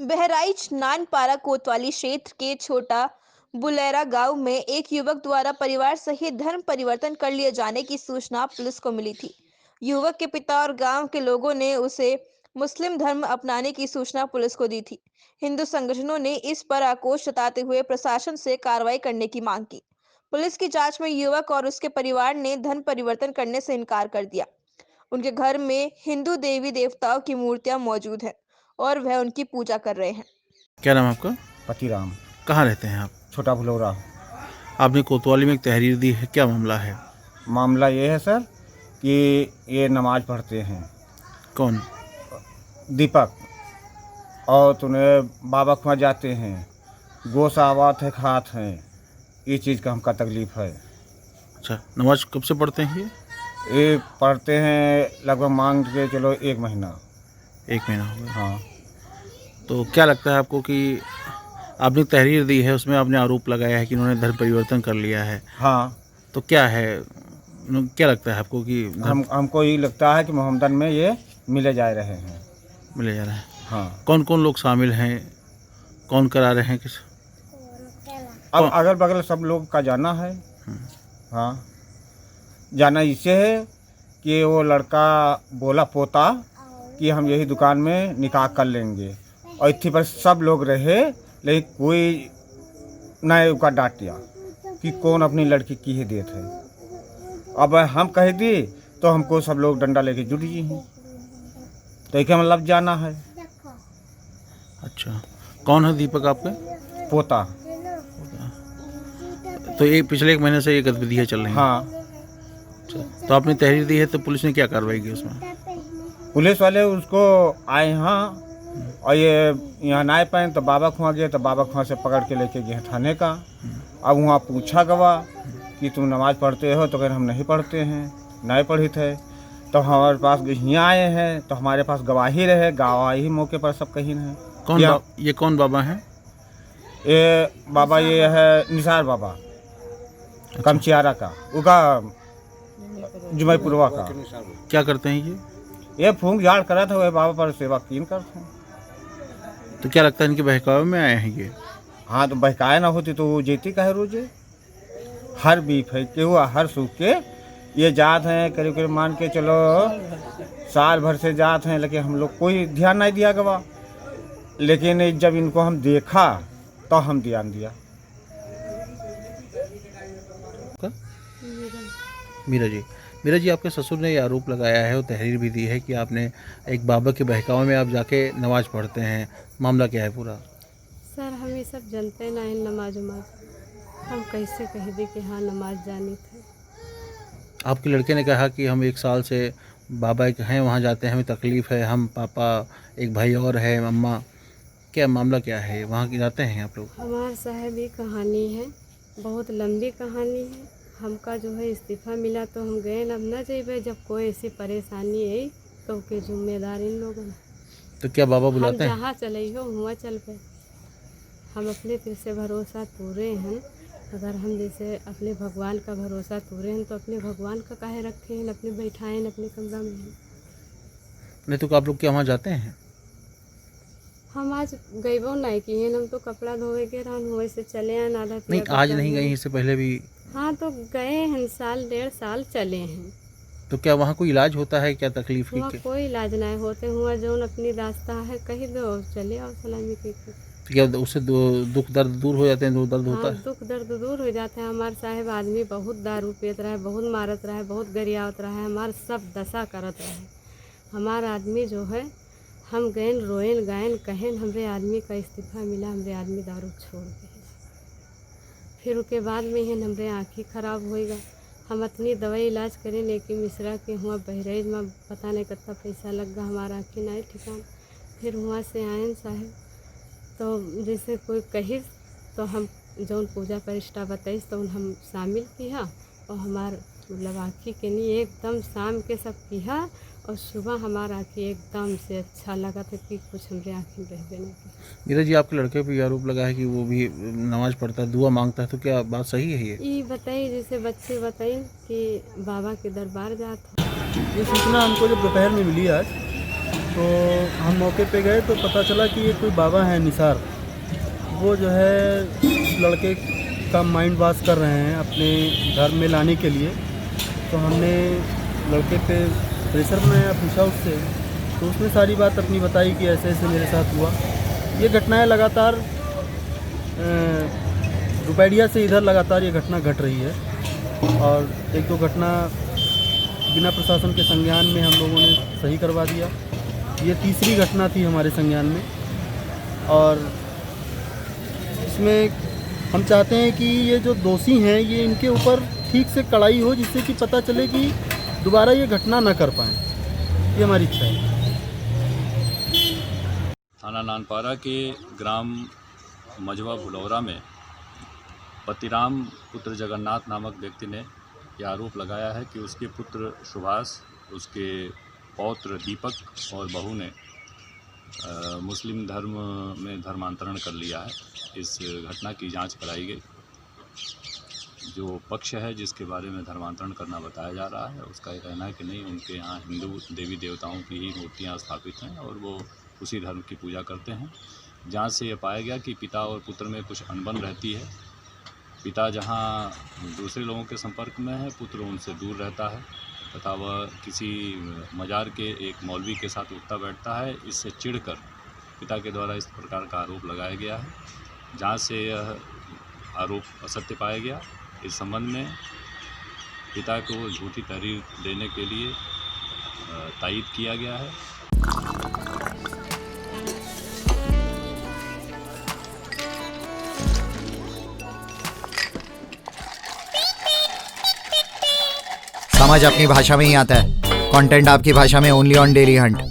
बहराइच नानपारा कोतवाली क्षेत्र के छोटा बुलेरा गांव में एक युवक द्वारा परिवार सहित धर्म परिवर्तन कर लिए जाने की सूचना पुलिस को मिली थी। युवक के पिता और गांव के लोगों ने उसे मुस्लिम धर्म अपनाने की सूचना पुलिस को दी थी। हिंदू संगठनों ने इस पर आक्रोश जताते हुए प्रशासन से कार्रवाई करने की मांग की। पुलिस की जांच में युवक और उसके परिवार ने धर्म परिवर्तन करने से इनकार कर दिया। उनके घर में हिंदू देवी देवताओं की मूर्तियां मौजूद हैं और वह उनकी पूजा कर रहे हैं। क्या नाम है आपका? पतिराम। कहाँ रहते हैं आप? छोटा भुलौरा। आपने कोतवाली में एक तहरीर दी है, क्या मामला है? मामला ये है सर कि ये नमाज पढ़ते हैं। कौन? दीपक। और तूने बाबा खुआ जाते हैं, गोश आवात है, खात हैं। ये चीज़ का हमका तकलीफ़ है। अच्छा, नमाज कब से पढ़ते हैं ये पढ़ते हैं लगभग मांग के चलो 1 महीना। 1 महीना हो गया। हाँ। तो क्या लगता है आपको कि आपने तहरीर दी है, उसमें आपने आरोप लगाया है कि उन्होंने धर्म परिवर्तन कर लिया है? हाँ। तो क्या है, क्या लगता है आपको कि हमको ये लगता है कि मोहम्मदन में ये मिले जा रहे हैं। मिले जा रहे हैं? हाँ। कौन कौन लोग शामिल हैं, कौन करा रहे हैं, किस? अब अगल बगल सब लोग का जाना है। हाँ, जाना इससे है कि वो लड़का बोला पोता कि हम यही दुकान में निकाह कर लेंगे, और इतनी पर सब लोग रहे, लेकिन कोई नए का डांट दिया कि कौन अपनी लड़की की ही देत है। अब हम कह दी तो हमको सब लोग डंडा लेके जुट जी हैं, तो एक मतलब जाना है। अच्छा, कौन है दीपक आपके? पोता। तो ये पिछले 1 महीने से ये गतिविधियाँ चल रही हैं? हाँ। अच्छा, तो आपने तहरीर दी है तो पुलिस ने क्या कार्रवाई की उसमें? पुलिस वाले उसको आए यहाँ, और ये यहाँ ना पाए तो बाबा खुआ गए, तो बाबा खुआ से पकड़ के लेके गए थाने का। अब वहाँ पूछा गवा कि तुम नमाज पढ़ते हो, तो कह हम नहीं पढ़ते हैं, नहीं पढ़ी थे। तो हमारे पास यहाँ आए हैं तो हमारे पास गवाही रहे, गवाही मौके पर सब कहीं है। ये कौन बाबा हैं? ये बाबा ये है निसार बाबा। अच्छा। कमचियारा का, उनका जुमईपुरवा का। क्या करते हैं ये फूंक झाड़ करा था, वह बाबा पर सेवा कीन करते हैं। तो क्या लगता है इनके बहकावे में आए हैं ये? हाँ, तो बहकाए ना होती तो वो जेती कहे रोजे। हर बीफ है के हुआ, हर सूख के ये जात हैं, करीब करीब मान के चलो साल भर से जात हैं, लेकिन हम लोग कोई ध्यान नहीं दिया गवा। लेकिन जब इनको हम देखा तो हम ध्यान दिया। मीरा जी, आपके ससुर ने ये आरोप लगाया है और तहरीर भी दी है कि आपने एक बाबा के बहकावे में आप जाके नमाज पढ़ते हैं, मामला क्या है पूरा? सर, हम ये सब जानते ना है नमाज उमाज, हम कैसे कह दे कि हाँ नमाज जानी थे। आपके लड़के ने कहा कि हम 1 साल से बाबा एक हैं वहाँ जाते हैं, हमें तकलीफ़ है, हम पापा, एक भाई और है, मम्मा। क्या मामला क्या है, वहाँ की जाते हैं आप लोग? हमारे साहब ये कहानी है, बहुत लंबी कहानी है। हमका जो है इस्तीफ़ा मिला तो हम गए, अब न जाइए, जब कोई ऐसी परेशानी आई तो के जिम्मेदार इन लोगों ने। तो क्या बाबा बुलाते हैं? हम जहाँ चले हो हुआ चल पे, हम अपने दिल से भरोसा तोड़े हैं। अगर हम जैसे अपने भगवान का भरोसा तोड़े हैं तो अपने भगवान का काहे रखे हैं, अपने बैठाए हैं अपने कमरा में। नहीं तो आप लोग क्या वहाँ जाते हैं? हम आज गईबो नहीं किए, हम तो कपड़ा धोए के रहन हुए से चले हैं आधा। नहीं, आज नहीं गई, इससे पहले भी? हाँ, तो गए हैं, साल 1.5 साल चले हैं। तो क्या वहाँ कोई इलाज होता है, क्या तकलीफ की? वहाँ कोई इलाज नहीं होते, हुआ जो अपनी रास्ता है कहीं दो चले आओ सलामी के। तो क्या उससे दुख दर्द दूर हो जाते हैं? दर्द होता है? दुख दर्द दूर हो जाते हैं। हमारे साहेब आदमी बहुत दारू पीत रहा है, बहुत मारत रहा है, बहुत गरियावत रहा है, हमारे सब दशा करत रहा है। हमारा आदमी जो है, हम गैन रोएन गायन कहें हमरे आदमी का इस्तीफ़ा मिला, हमरे आदमी दारू छोड़ गए। फिर उसके बाद में ही हमरे आँखें ख़राब होएगा। हम इतनी दवाई इलाज करें, लेकिन मिश्रा के हुआ बहरेज में पता नहीं कितना पैसा लग गया, हमारा आँखें नहीं ठिकान। फिर वहाँ से आए साहब, तो जैसे कोई कही तो हम जौन पूजा प्रतिष्ठा बताइस तो हम शामिल किया, और हमार मतलब आँखी के नहीं एकदम शाम के सब किया, और सुबह हमारा आँखें एकदम से अच्छा लगा था कि कुछ हमरे आँखें में रह नहीं। नीरज जी, आपके लड़के पे ये आरोप लगा है कि वो भी नमाज पढ़ता है, दुआ मांगता है, तो क्या बात सही है ये? बताइए, जैसे बच्चे बताइए कि बाबा के दरबार जाते। ये सूचना हमको जब दोपहर में मिली आज, तो हम मौके पे गए तो पता चला कि ये कोई बाबा हैं निसार, वो जो है इस लड़के का माइंड वॉश कर रहे हैं अपने धर्म में लाने के लिए। तो हमने लड़के पे प्रेशर बनाया, पूछा उससे, तो उसने सारी बात अपनी बताई कि ऐसे ऐसे मेरे साथ हुआ। ये घटनाएं लगातार रुपैडिया से इधर लगातार ये घटना घट रही है, और एक दो घटना बिना प्रशासन के संज्ञान में हम लोगों ने सही करवा दिया। ये तीसरी घटना थी हमारे संज्ञान में, और इसमें हम चाहते हैं कि ये जो दोषी हैं ये इनके ऊपर ठीक से कड़ाई हो, जिससे कि पता चले कि दोबारा ये घटना न कर पाएँ। ये हमारी इच्छा है। थाना नानपारा के ग्राम मझवा भुलौरा में पतिराम पुत्र जगन्नाथ नामक व्यक्ति ने यह आरोप लगाया है कि उसके पुत्र सुभाष, उसके पौत्र दीपक और बहू ने मुस्लिम धर्म में धर्मांतरण कर लिया है। इस घटना की जांच कराई गई। जो पक्ष है जिसके बारे में धर्मांतरण करना बताया जा रहा है, उसका ये कहना है कि नहीं, उनके यहाँ हिंदू देवी देवताओं की ही मूर्तियाँ स्थापित हैं और वो उसी धर्म की पूजा करते हैं। जांच से ये पाया गया कि पिता और पुत्र में कुछ अनबन रहती है। पिता जहाँ दूसरे लोगों के संपर्क में है, पुत्र उनसे दूर रहता है तथा वह किसी मजार के एक मौलवी के साथ उठता बैठता है। इससे चिढ़कर पिता के द्वारा इस प्रकार का आरोप लगाया गया है। जांच से यह आरोप असत्य पाया गया। इस संबंध में पिता को झूठी तहरीर देने के लिए तायीद किया गया है। समझ अपनी भाषा में ही आता है। कंटेंट आपकी भाषा में ओनली ऑन डेली हंट।